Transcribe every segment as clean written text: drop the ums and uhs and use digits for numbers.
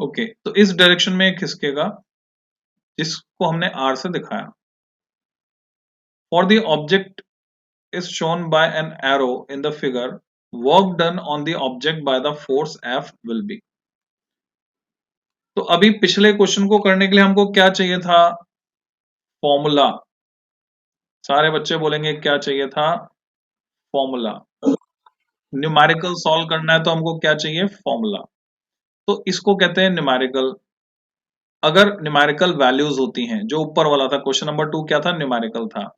Okay, तो इस direction में खिसकेगा जिसको हमने R से दिखाया। For the object is shown by an arrow in the figure, work done on the object by the force F will be। तो अभी पिछले क्वेश्चन को करने के लिए हमको क्या चाहिए था? फॉर्मूला। सारे बच्चे बोलेंगे क्या चाहिए था? फॉर्मूला। न्यूमेरिकल सॉल्व करना है तो हमको क्या चाहिए? फॉर्मूला। तो इसको कहते हैं न्यूमेरिकल। अगर न्यूमेरिकल वैल्यूज होती हैं, जो ऊपर वाला था क्वेश्चन नंबर 2 क्या था? न्यूमेरिकल था।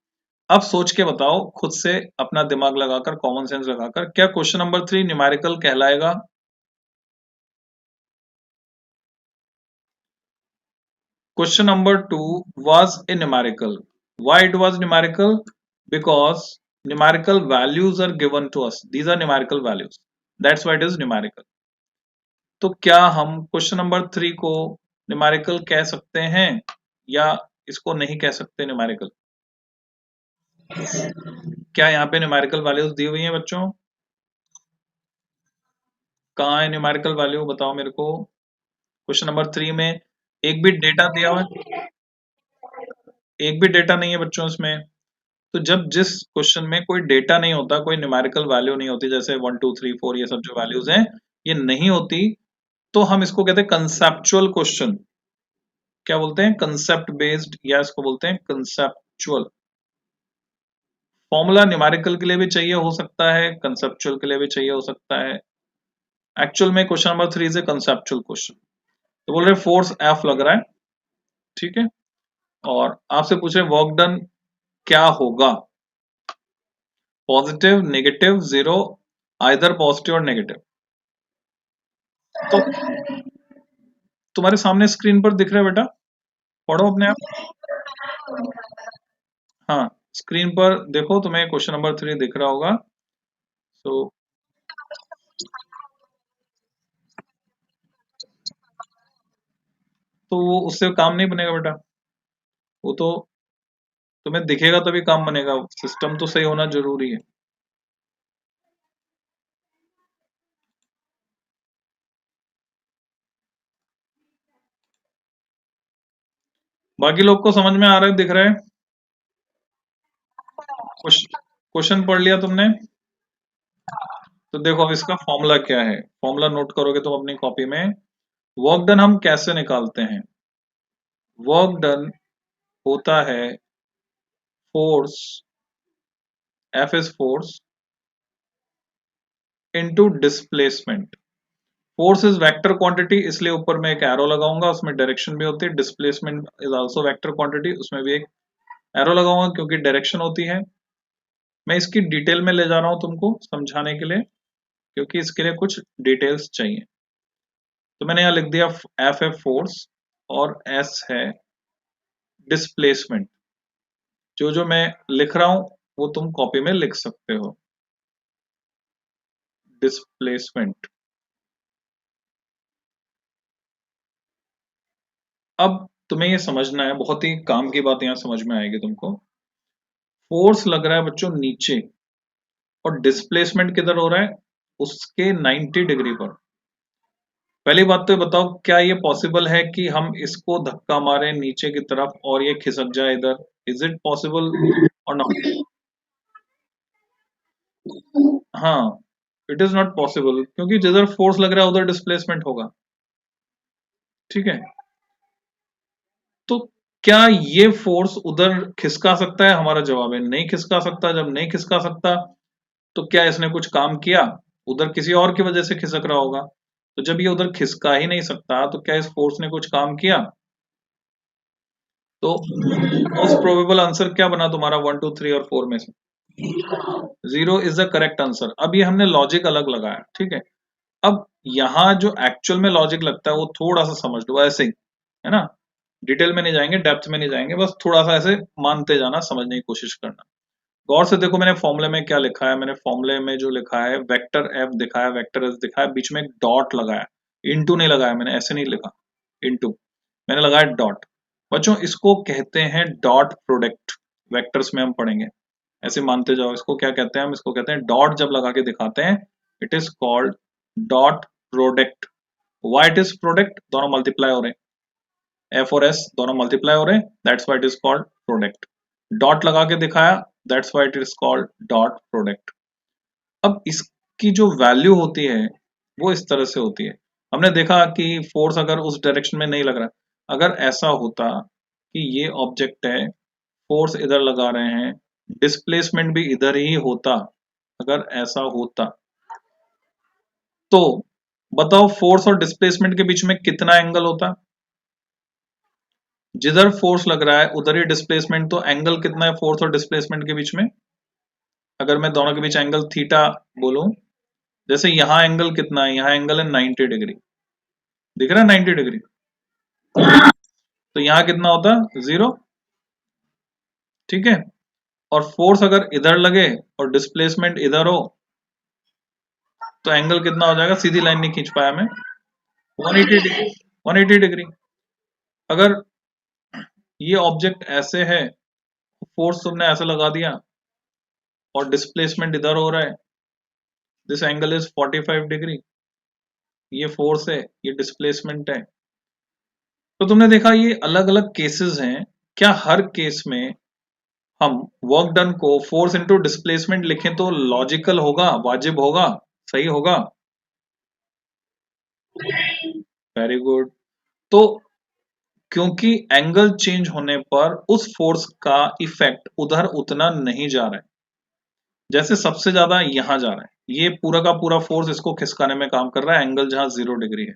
अब सोच के बताओ खुद से, अपना दिमाग लगाकर, कॉमन सेंस लगाकर, क्या क्वेश्चन नंबर 3 न्यूमेरिकल कहलाएगा? Question number 2 was a numerical. Why it was numerical? Because numerical values are given to us. These are numerical values. That's why it is numerical. तो क्या हम क्वेश्चन नंबर 3 को numerical कह सकते हैं या इसको नहीं कह सकते न्यूमेरिकल? क्या यहाँ पे न्यूमेरिकल वैल्यूज दी हुई हैं बच्चों? कहाँ है न्यूमेरिकल वैल्यू? बताओ मेरे को। क्वेश्चन नंबर 3 में एक भी डेटा दिया हुआ है? एक भी डेटा नहीं है बच्चों इसमें। तो जब जिस क्वेश्चन में कोई डेटा नहीं होता, कोई न्यूमेरिकल वैल्यू नहीं होती, जैसे 1 2 3 4 ये सब जो वैल्यूज हैं ये नहीं होती, तो हम इसको कहते हैं कंसेप्चुअल क्वेश्चन। क्या बोलते हैं? कंसेप्ट बेस्ड, या इसको बोलते हैं कंसेप्चुअल। फॉर्मूला न्यूमेरिकल के लिए भी चाहिए हो सकता है, कंसेप्चुअल के लिए भी चाहिए हो सकता है। एक्चुअल में क्वेश्चन नंबर 3 से कंसेप्चुअल क्वेश्चन। तो बोल रहे फोर्स एफ लग रहा है, ठीक है, और आपसे पूछ रहे वर्क डन क्या होगा? Positive, negative, zero, either positive और नेगेटिव। तो तुम्हारे सामने स्क्रीन पर दिख रहा है बेटा, पढ़ो अपने आप। हाँ, स्क्रीन पर देखो, तुम्हें क्वेश्चन नंबर 3 दिख रहा होगा। सो तो वो उससे काम नहीं बनेगा बेटा, वो तो तुम्हें दिखेगा तभी काम बनेगा, सिस्टम तो सही होना जरूरी है। बाकी लोग को समझ में आ रहा है, दिख रहा है? क्वेश्चन पढ़ लिया तुमने? तो देखो अब इसका फॉर्मूला क्या है, फॉर्मूला नोट करोगे तुम अपनी कॉपी में। वर्क डन हम कैसे निकालते हैं? वर्क डन होता है force, F is force into displacement. Force is vector quantity, इसलिए ऊपर में एक एरो लगाऊंगा, उसमें डायरेक्शन भी होती है। Displacement is also vector quantity, उसमें भी एक एरो लगाऊंगा क्योंकि डायरेक्शन होती है। मैं इसकी डिटेल में ले जा रहा हूं तुमको समझाने के लिए, क्योंकि इसके लिए कुछ डिटेल्स चाहिए। तो मैंने यहाँ लिख दिया एफ है फोर्स और एस है डिस्प्लेसमेंट। जो जो मैं लिख रहा हूं वो तुम कॉपी में लिख सकते हो। डिस्प्लेसमेंट। अब तुम्हें ये समझना है, बहुत ही काम की बात यहाँ समझ में आएगी तुमको। फोर्स लग रहा है बच्चों नीचे, और डिस्प्लेसमेंट किधर हो रहा है? उसके 90 डिग्री पर। पहली बात तो ये बताओ, क्या ये पॉसिबल है कि हम इसको धक्का मारें नीचे की तरफ और ये खिसक जाए इधर? इज इट पॉसिबल और नॉट? हाँ, इट इज नॉट पॉसिबल, क्योंकि जिधर फोर्स लग रहा है उधर डिस्प्लेसमेंट होगा, ठीक है। तो क्या ये फोर्स उधर खिसका सकता है? हमारा जवाब है नहीं खिसका सकता। जब नहीं खिसका सकता तो क्या इसने कुछ काम किया? उधर किसी और की वजह से खिसक रहा होगा। तो जब ये उधर खिसका ही नहीं सकता तो क्या इस फोर्स ने कुछ काम किया? तो मोस्ट प्रोबेबल आंसर क्या बना तुम्हारा 1 2 3 और 4 में से? Zero is the correct answer. अब ये हमने लॉजिक अलग लगाया, ठीक है। अब यहाँ जो एक्चुअल में लॉजिक लगता है वो थोड़ा सा समझ लो ऐसे ही, है ना। डिटेल में नहीं जाएंगे, डेप्थ में नहीं जाएंगे, बस थोड़ा सा ऐसे मानते जाना, समझने की कोशिश करना। गौर से देखो मैंने फॉर्मूले में क्या लिखा है। मैंने फॉर्मूले में जो लिखा है वेक्टर एफ दिखाया, वेक्टर एस दिखाया, बीच में एक डॉट लगाया। इनटू नहीं लगाया मैंने, ऐसे नहीं लिखा इनटू, मैंने लगाया डॉट। बच्चों इसको कहते हैं डॉट प्रोडक्ट। वेक्टर्स में हम पढ़ेंगे, ऐसे मानते जाओ। इसको क्या कहते हैं? हम इसको कहते हैं डॉट जब लगा के दिखाते हैं, it is called dot product. Why it is product, दोनों मल्टीप्लाई हो रहे हैं, एफ और एस दोनों मल्टीप्लाई हो रहे हैं, that's why it is called product. Dot लगा के दिखाया, that's why it is called dot product. अब इसकी जो वैल्यू होती है वो इस तरह से होती है। हमने देखा कि फोर्स अगर उस डायरेक्शन में नहीं लग रहा, अगर ऐसा होता कि ये ऑब्जेक्ट है, फोर्स इधर लगा रहे हैं, डिस्प्लेसमेंट भी इधर ही होता, अगर ऐसा होता तो बताओ फोर्स और डिस्प्लेसमेंट के बीच में कितना एंगल होता? जिधर फोर्स लग रहा है उधर ही डिस्प्लेसमेंट, तो एंगल कितना है फोर्स और डिस्प्लेसमेंट के बीच में? अगर मैं दोनों के बीच एंगल थीटा बोलूं, जैसे यहां एंगल कितना है, यहां एंगल है 90 डिग्री, दिख रहा है 90 डिग्री, तो यहां कितना होता? 0। ठीक है, और फोर्स अगर इधर लगे और डिस्प्लेसमेंट इधर हो तो एंगल कितना हो जाएगा? सीधी लाइन नहीं खींच पाया मैं, 180 डिग्री। 180 डिग्री। अगर ये ऑब्जेक्ट ऐसे है, फोर्स तुमने ऐसे लगा दिया और डिस्प्लेसमेंट इधर हो रहा है, दिस एंगल इज 45 डिग्री, ये फोर्स है, ये डिस्प्लेसमेंट है। तो तुमने देखा ये अलग अलग केसेस हैं, क्या हर केस में हम वर्क डन को फोर्स इनटू डिस्प्लेसमेंट लिखें तो लॉजिकल होगा, वाजिब होगा, सही होगा? Very good. तो क्योंकि एंगल चेंज होने पर उस फोर्स का इफेक्ट उधर उतना नहीं जा रहा है, जैसे सबसे ज्यादा यहां जा रहा है, ये पूरा का पूरा फोर्स इसको खिसकाने में काम कर रहा है, एंगल जहां 0 डिग्री है,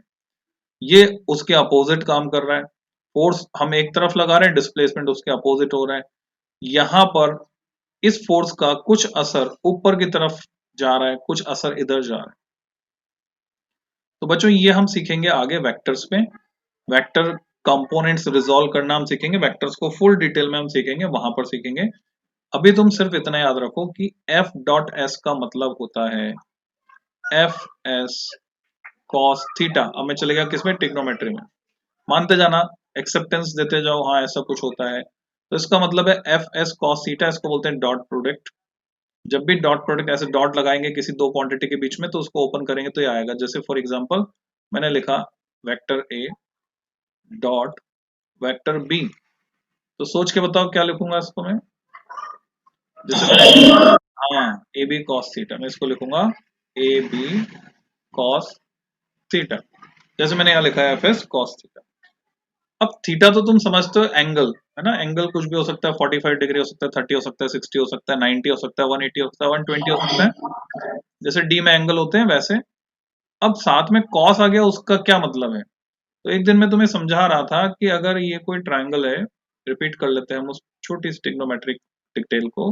ये उसके अपोजिट काम कर रहा है। फोर्स हम एक तरफ लगा रहे हैं, डिस्प्लेसमेंट उसके अपोजिट हो रहा है। यहां पर इस फोर्स का कुछ असर ऊपर की तरफ जा रहा है, कुछ असर इधर जा रहा है। तो बच्चों ये हम सीखेंगे आगे वेक्टर्स पे, वेक्टर कंपोनेंट्स रिजॉल्व करना हम सीखेंगे, वेक्टर्स को फुल डिटेल में हम सीखेंगे, वहां पर सीखेंगे। अभी तुम सिर्फ इतना याद रखो कि एफ डॉट एस का मतलब होता है एफ एस कॉस थीटा। अब मैं चले गया किसमें? ट्रिग्नोमेट्री में। मानते जाना, एक्सेप्टेंस देते जाओ, हाँ ऐसा कुछ होता है। तो इसका मतलब है एफ एस कॉस थीटा, इसको बोलते हैं डॉट प्रोडक्ट। जब भी डॉट प्रोडक्ट ऐसे डॉट लगाएंगे किसी दो क्वांटिटी के बीच में तो उसको ओपन करेंगे तो ये आएगा। जैसे फॉर एग्जांपल मैंने लिखा vector A dot vector B, तो सोच के बताओ क्या लिखूंगा इसको मैं? जैसे मैंने, हाँ ए बी कॉस थीटा, मैं इसको लिखूंगा ए बी कॉस थीटा, जैसे मैंने यहाँ लिखा है एफ एस कॉस थीटा। अब थीटा तो तुम समझते हो एंगल, है ना? एंगल कुछ भी हो सकता है, 45 डिग्री हो सकता है, 30 हो सकता है, 60 हो सकता है, 90 हो सकता है, 180 हो सकता है, 120 हो सकता है, जैसे डी में एंगल होते हैं वैसे। अब साथ में कॉस आ गया, उसका क्या मतलब है? तो एक दिन मैं तुम्हें समझा रहा था कि अगर ये कोई ट्राइंगल है, रिपीट कर लेते हैं हम उस छोटी ट्रिग्नोमेट्रिक डिटेल को।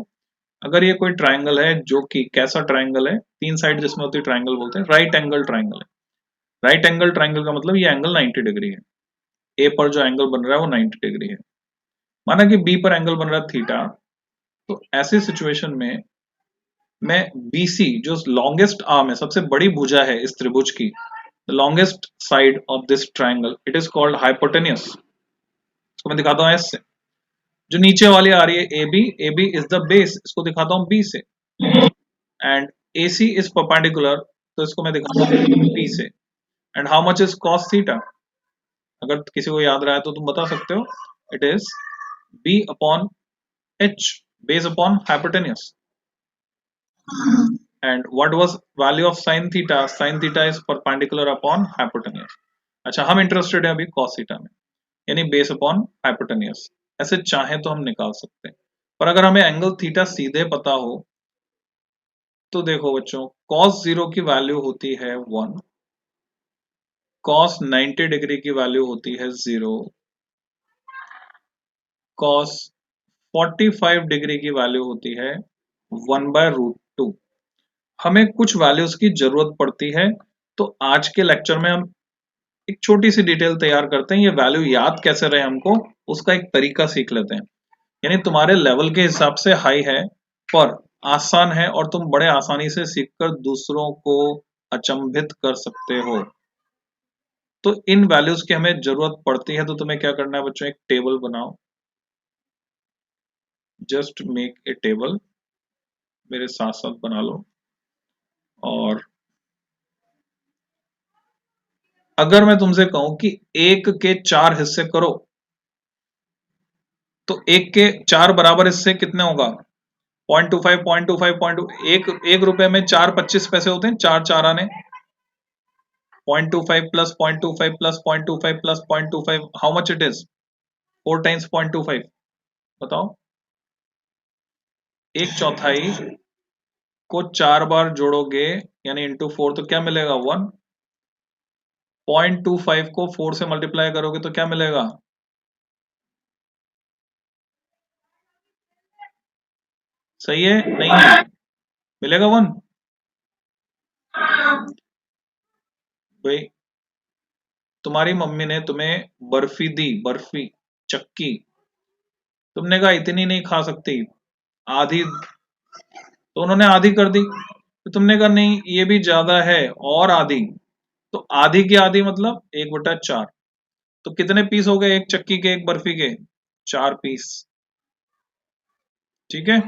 अगर ये कोई ट्राइंगल है जो कि कैसा ट्राइंगल है, तीन साइड जिसमें होती है ट्राइंगल बोलते हैं, राइट एंगल ट्राइंगल है। राइट एंगल ट्राइंगल का मतलब ये एंगल 90 डिग्री है, ए पर जो एंगल बन रहा है वो 90 डिग्री है। माना कि बी पर एंगल बन रहा है थीटा, तो ऐसे सिचुएशन में मैं बीसी जो लॉन्गेस्ट आर्म है, सबसे बड़ी भुजा है इस त्रिभुज की, the longest side of this triangle, it is called hypotenuse. इसको मैं दिखाता हूँ एस से। जो नीचे वाली आ रही है A B, A B is the base, इसको दिखाता हूँ बी से। And A C is perpendicular, तो इसको मैं दिखाता हूँ बी से। And how much is cos theta? अगर किसी को याद रहा है तो तुम बता सकते हो, it is B upon H, base upon hypotenuse. And what was value of sin theta? Sin theta is perpendicular upon hypotenuse. अच्छा, हम इंटरेस्टेड है अभी cos theta में, यानी बेस अपॉन हाइपोटेन्यूस। ऐसे चाहे तो हम निकाल सकते हैं, पर अगर हमें एंगल थीटा सीधे पता हो तो देखो बच्चों, cos 0 की वैल्यू होती है 1, cos 90 डिग्री की वैल्यू होती है 0, cos 45 डिग्री की वैल्यू होती है 1/√2। हमें कुछ वैल्यूज की जरूरत पड़ती है, तो आज के लेक्चर में हम एक छोटी सी डिटेल तैयार करते हैं, ये वैल्यू याद कैसे रहे हमको, उसका एक तरीका सीख लेते हैं। यानी तुम्हारे लेवल के हिसाब से हाई है पर आसान है, और तुम बड़े आसानी से सीखकर दूसरों को अचंभित कर सकते हो। तो इन वैल्यूज की हमें जरूरत पड़ती है, तो तुम्हें क्या करना है बच्चों? एक टेबल बनाओ, जस्ट मेक ए टेबल, मेरे साथ साथ बना लो। और अगर मैं तुमसे कहूं कि एक के 4 हिस्से करो, तो एक के 4 बराबर हिस्से कितने होगा? 0.25 0.25 एक रुपए में 4.25 होते हैं, चार चार आने। 0.25 plus 0.25 plus 0.25 plus 0.25, how much it is? 4 times 0.25, बताओ। एक चौथाई को 4 बार जोड़ोगे यानी इंटू 4, तो क्या मिलेगा? 1। 0.25 को 4 से मल्टीप्लाई करोगे तो क्या मिलेगा? सही है? नहीं है? मिलेगा 1। भाई, तुम्हारी मम्मी ने तुम्हें बर्फी दी, बर्फी, चक्की। तुमने कहा इतनी नहीं खा सकती, आधी, तो उन्होंने आधी कर दी। तो तुमने कहा नहीं ये भी ज्यादा है, और आधी। तो आधी की आधी मतलब 1/4। तो कितने पीस हो गए एक चक्की के, एक बर्फी के? 4 पीस। ठीक है?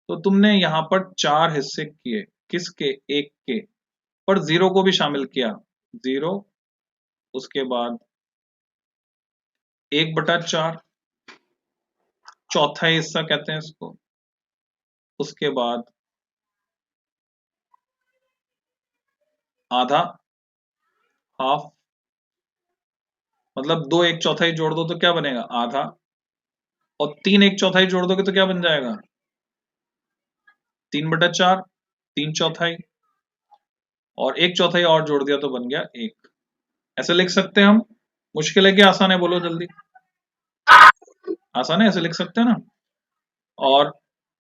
तो तुमने यहां पर 4 हिस्से किए, किसके? एक के, पर 0 को भी शामिल किया। 0, उसके बाद 1/4, चौथा हिस्सा कहते हैं इसको। उसके बाद आधा, हाफ, मतलब 2 1/4 जोड़ दो तो क्या बनेगा? आधा। और 3 1/4 जोड़ दोगे तो क्या बन जाएगा? 3/4, 3/4। और 1/4 और जोड़ दिया तो बन गया 1। ऐसे लिख सकते हैं हम? मुश्किल है कि आसान है? बोलो जल्दी। आसान है, ऐसे लिख सकते हैं ना? और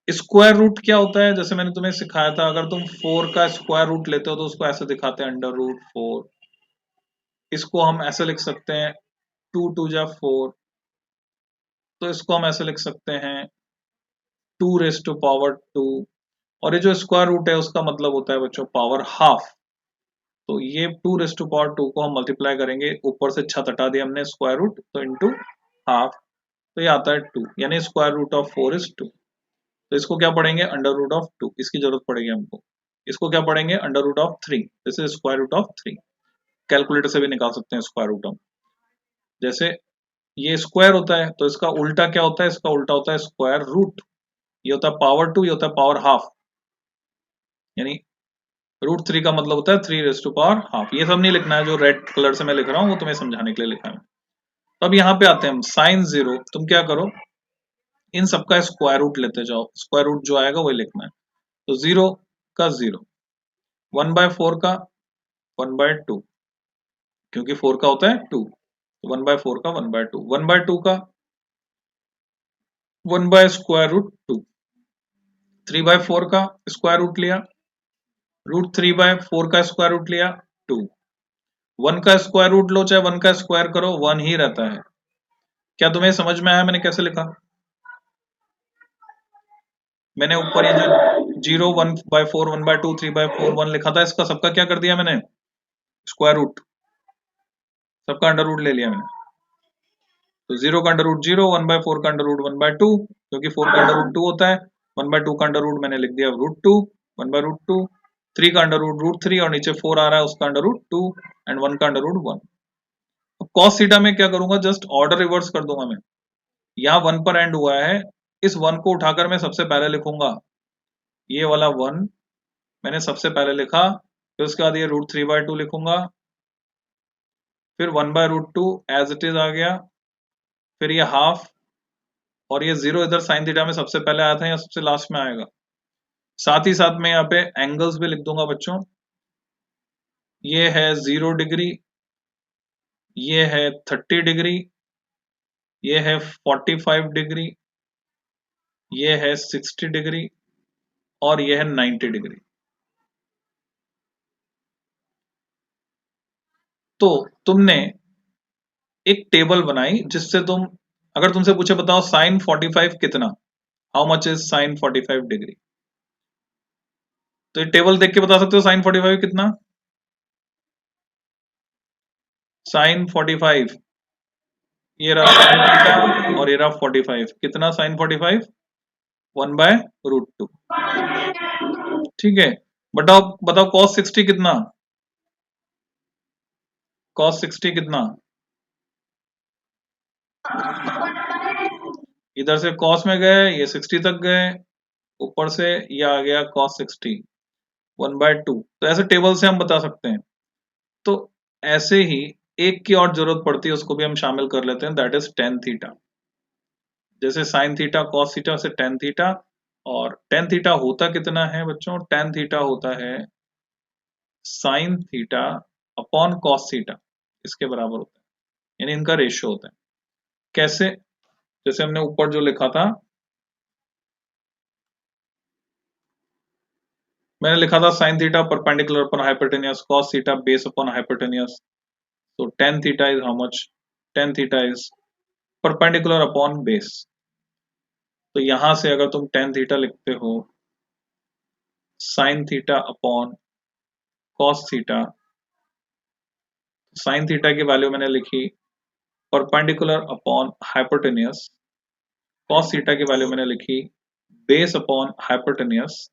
स्क्वायर रूट क्या होता है? जैसे मैंने तुम्हें सिखाया था, अगर तुम 4 का स्क्वायर रूट लेते हो तो उसको ऐसे दिखाते हैं, √4। इसको हम ऐसे लिख सकते हैं, 2 2 जा 4। तो इसको हम ऐसे लिख सकते हैं, 2⁻²। और ये जो स्क्वायर रूट है उसका मतलब होता है बच्चों पावर हाफ। तो ये 2⁻² को हम मल्टीप्लाई करेंगे, ऊपर से छत हटा दिया हमने स्क्वायर रूट, तो इंटू हाफ। तो ये आता है 2, यानी स्क्वायर रूट ऑफ 4 इज 2। तो इसको क्या पढ़ेंगे? √2, इसकी जरूरत पड़ेगी हमको। इसको क्या पढ़ेंगे? √3, this is square root of 3। Calculator से भी निकाल सकते हैं स्क्वायर रूट हम। जैसे ये स्क्वायर होता है तो इसका उल्टा क्या होता है? इसका उल्टा होता है स्क्वायर रूट। ये होता है पावर 2, ये होता है पावर हाफ। यानी √3 का मतलब होता है 3⁻²। ये सब नहीं लिखना है, जो रेड कलर से मैं लिख रहा हूँ वो तुम्हें समझाने के लिए लिखा है। तो अब यहाँ पे आते हैं हम, sin 0। तुम क्या करो, इन सबका स्क्वायर रूट लेते जाओ, स्क्वायर रूट जो आएगा वही लिखना है। तो 0 का 0, 1/4 का 1/2, क्योंकि 4 का होता है 2, तो 1/4 का 1/2, 1/2 का 1/√2, 3/4 का स्क्वायर रूट लिया, √3/4 का स्क्वायर रूट लिया 2। 1 का स्क्वायर रूट लो चाहे 1 का स्क्वायर करो, 1 ही रहता है। क्या तुम्हें समझ में आया मैंने कैसे लिखा? मैंने ऊपर ये जो 0 1/4 1/2 3/4 1 लिखा था, इसका सबका क्या कर दिया मैंने? स्क्वायर रूट, सबका अंडर रूट ले लिया मैंने। तो 0 का अंडर रूट 0, 1/4 का अंडर रूट 1/2, क्योंकि 4 का अंडर रूट 2 होता है। 1/2 का अंडर रूट मैंने लिख दिया √2, 1/√2। 3 का अंडर रूट √3, और नीचे 4 आ रहा है उसका अंडर रूट 2, एंड 1 का अंडर रूट 1। तो cos थीटा में क्या करूंगा? जस्ट ऑर्डर रिवर्स कर दूंगा मैं। यहाँ 1 पर एंड हुआ है, इस 1 को उठाकर मैं सबसे पहले लिखूंगा, ये वाला 1 मैंने सबसे पहले लिखा। फिर उसके बाद ये √3/2 लिखूंगा, फिर 1/√2 एज इट इज आ गया, फिर ये हाफ, और ये 0 इधर साइन थीटा में सबसे पहले आया था या सबसे लास्ट में आएगा। साथ ही साथ मैं यहाँ पे एंगल्स भी लिख दूंगा बच्चों। ये है 0 डिग्री, ये है 30 डिग्री, ये है 45 डिग्री, ये है 60 डिग्री, और ये है 90 डिग्री। तो तुमने एक टेबल बनाई जिससे तुम, अगर तुमसे पूछे बताओ साइन 45 कितना, how much is sine 45 degree, तो ये टेबल देख के बता सकते हो साइन 45 कितना? साइन 45, ये रहा साइन थीटा, और ये रहा 45, कितना साइन 45? 1/√2। ठीक है, बताओ बताओ cos 60 कितना? cos 60 कितना, इधर से cos में गए, ये 60 तक गए, ऊपर से ये आ गया cos 60 1/2। तो ऐसे टेबल से हम बता सकते हैं। तो ऐसे ही एक की और जरूरत पड़ती है, उसको भी हम शामिल कर लेते हैं, दैट इज tan थीटा। जैसे sin थीटा cos थीटा से tan थीटा, और tan थीटा होता कितना है बच्चों, tan थीटा होता है sin theta upon cos theta, इसके बराबर होता है, यानी इनका रेशियो होता है। कैसे, जैसे हमने ऊपर जो लिखा था, मैंने लिखा था sin theta perpendicular upon hypotenuse, cos theta base upon hypotenuse. तो tan theta is how much, tan theta is perpendicular upon base. तो यहां से अगर तुम tan थीटा लिखते हो sin theta upon cos theta, sin theta की वैल्यू मैंने लिखी perpendicular upon hypotenuse, cos theta की वैल्यू मैंने लिखी base upon hypotenuse.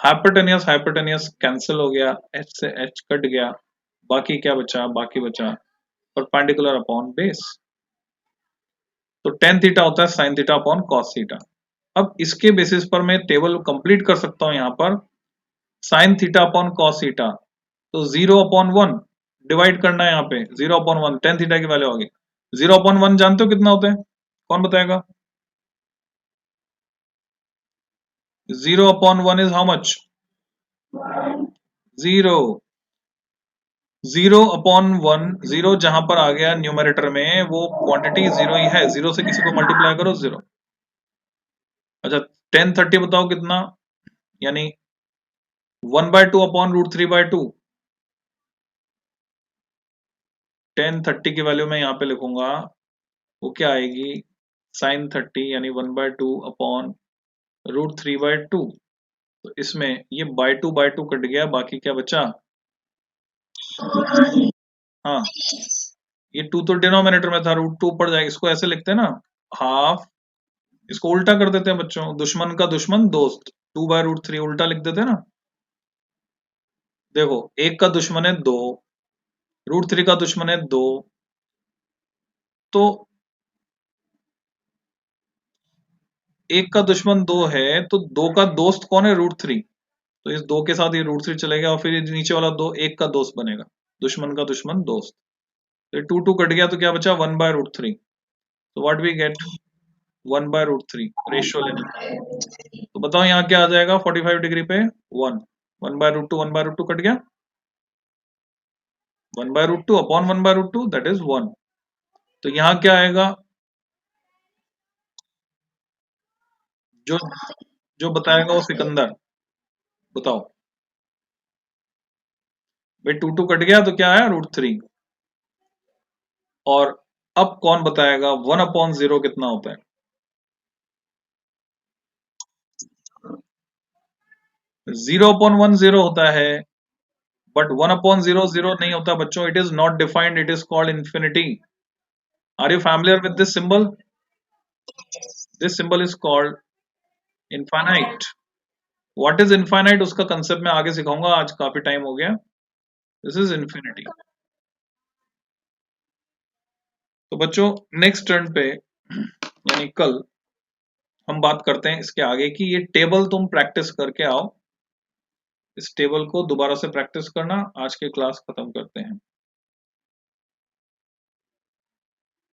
Hypotenuse hypotenuse cancel हो गया, h से h कट गया, बाकी क्या बचा, बाकी बचा परपेंडिकुलर अपॉन बेस। तो tan थीटा होता है sin theta upon cos theta. अब इसके बेसिस पर मैं टेबल कंप्लीट कर सकता हूं, यहां पर sin theta upon cos theta, तो 0/1 डिवाइड करना है, यहाँ पे 0/1 tan थीटा की वैल्यू होगी 0/1, जानते हो कितना होता है, कौन बताएगा? 0/1 इज हाउ मच, 0। 0/1, 0 जहां पर आ गया न्यूमरेटर में, वो क्वांटिटी 0 ही है, 0 से किसी को मल्टीप्लाई करो 0। अच्छा, tan 30 बताओ कितना, यानी 1/2 अपॉन √3/2। tan 30 की वैल्यू मैं यहाँ पे लिखूंगा, वो क्या आएगी, sin 30 यानी 1/2 अपॉन √3/2। तो इसमें ये बाय टू कट गया, बाकी क्या बचा, हाँ ये 2 तो डिनोमिनेटर में था, √2 ऊपर जाएगा, इसको ऐसे लिखते हैं ना, हाफ, इसको उल्टा कर देते हैं बच्चों, दुश्मन का दुश्मन दोस्त, 2/√3 उल्टा लिख देते हैं ना। देखो, एक का दुश्मन है 2, √3 का दुश्मन है 2, तो एक का दुश्मन 2 है, तो 2 का दोस्त कौन है, √3। तो इस 2 के साथ ये √3 चलेगा, और फिर ये नीचे वाला 2 एक का दोस्त बनेगा, दुश्मन का दुश्मन दोस्त। तो 2 कट गया, तो क्या बचा, 1/√3। तो व्हाट वी गेट, 1/√3 रेशियो लेने। तो बताओ यहाँ क्या आ जाएगा, 45 डिग्री पे 1, 1/√2, 1/√2 कट गया, 1/√2 अपॉन 1/√2 दैट इज 1। तो यहाँ क्या आएगा, जो जो बताएगा वो सिकंदर, बताओ भाई, 2 कट गया, तो क्या है, √3। और अब कौन बताएगा 1/0 कितना होता है, 0/1 0 होता है, बट 1/0 0 नहीं होता बच्चों, it is not defined, it is called infinity. Are you familiar with this symbol, this symbol is called infinite. What is infinite, उसका कंसेप्ट मैं आगे सिखाऊंगा, आज काफी टाइम हो गया। This is infinity. तो बच्चों नेक्स्ट टर्न पे, यानी कल, हम बात करते हैं इसके आगे की, ये टेबल तुम प्रैक्टिस करके आओ, इस टेबल को दोबारा से प्रैक्टिस करना। आज के क्लास खत्म करते हैं।